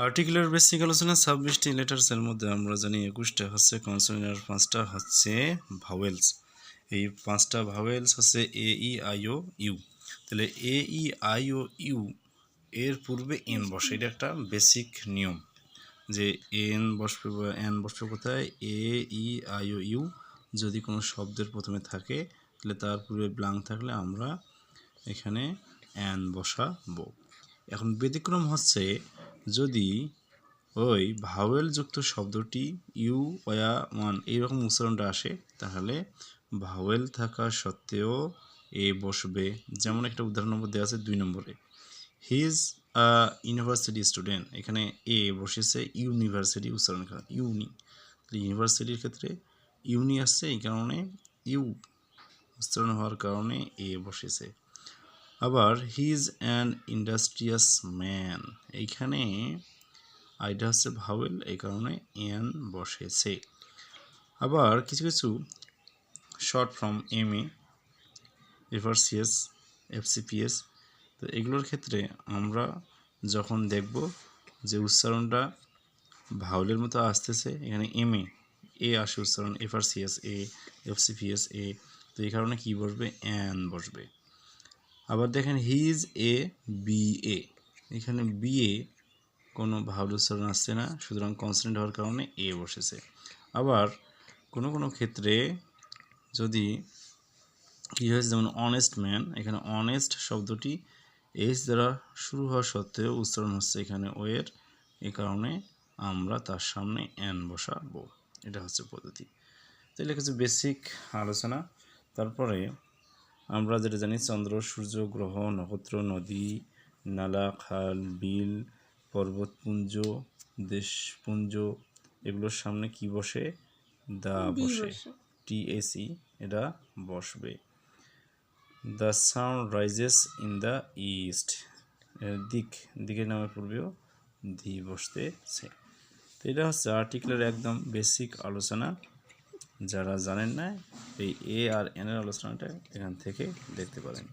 আর্টিকেলের basic আলোচনা 26টি লেটার্সের মধ্যে আমরা জানি 21টা হচ্ছে কনসোনেন্ট আর 5টা হচ্ছে ভাওয়েলস। এই 5টা ভাওয়েলস হচ্ছে এ ই আই ও ইউ। তাহলে এ ই আই ও ইউ এর পূর্বে এন বসে, এটা একটা বেসিক নিয়ম যে এন বসবে বা এন বসবে কোথায়, এ ই আই ও ইউ যদি কোনো শব্দের প্রথমে থাকে তাহলে তার পূর্বে ব্লাঙ্ক থাকলে আমরা এখানে এন বসাবো। এখন ব্যতিক্রম হচ্ছে যদি ওই ভাওয়েল যুক্ত শব্দটি ইউ ওয়া ওয়ান এইরকম উচ্চারণটা আসে তাহলে ভাওয়েল থাকা সত্ত্বেও এ বসবে। যেমন একটা উদাহরণ নম্বর দেওয়া আছে 2 নম্বরে, he is a university student, এখানে এ বসেছে ইউনিভার্সিটি উচ্চারণ করা ইউনি, ইউনিভার্সিটির ক্ষেত্রে ইউনি আসছে এই কারণে ইউ উচ্চারণ হওয়ার কারণে এ বসেছে। আবার he is an industrious man, এইখানে আইটা হচ্ছে ভাওয়েল এই কারণে এন বসেছে। আবার কিছু কিছু short form M A, FRCS, FCPS, তো এগুলোর ক্ষেত্রে আমরা যখন দেখব যে উচ্চারণটা ভাওয়েলের মতো আসতেছে, এখানে এম এ আসে উচ্চারণ, এফআরসিএস এ, এফসিপিএস এ, তো এই কারণে কী বসবে, এন বসবে। আবার দেখেন he is A B A, এখানে বি এ কোনো ভাওয়েল উচ্চারণ আসছে না, সুতরাং কনসোনেন্ট হওয়ার কারণে এ বসেছে। আবার কোনো কোনো ক্ষেত্রে যদি কী হয়েছে, যেমন অনেস্ট ম্যান, এখানে অনেস্ট শব্দটি এইচ দ্বারা শুরু হওয়া সত্ত্বেও উচ্চারণ হচ্ছে এখানে ওয়ের, এই কারণে আমরা তার সামনে এন বসাবো। এটা হচ্ছে পদ্ধতি। তাহলে কিছু বেসিক আলোচনা। তারপরে আমরা যেটা জানি চন্দ্র, সূর্য, গ্রহ, নক্ষত্র, নদী, নালা, খাল, বিল, পর্বতপুঞ্জ, দেশপুঞ্জ, এগুলোর সামনে কি বসে, দা বসে, TSE এটা বসবে। The sun rises in the east, দিকের নামের পূর্বেও দি বসতেছে। তো এটা হচ্ছে আর্টিকেলের একদম বেসিক আলোচনা। যারা জানেন না এই এ আর এন এর আলোচনাটা এখান থেকে দেখতে পারেন।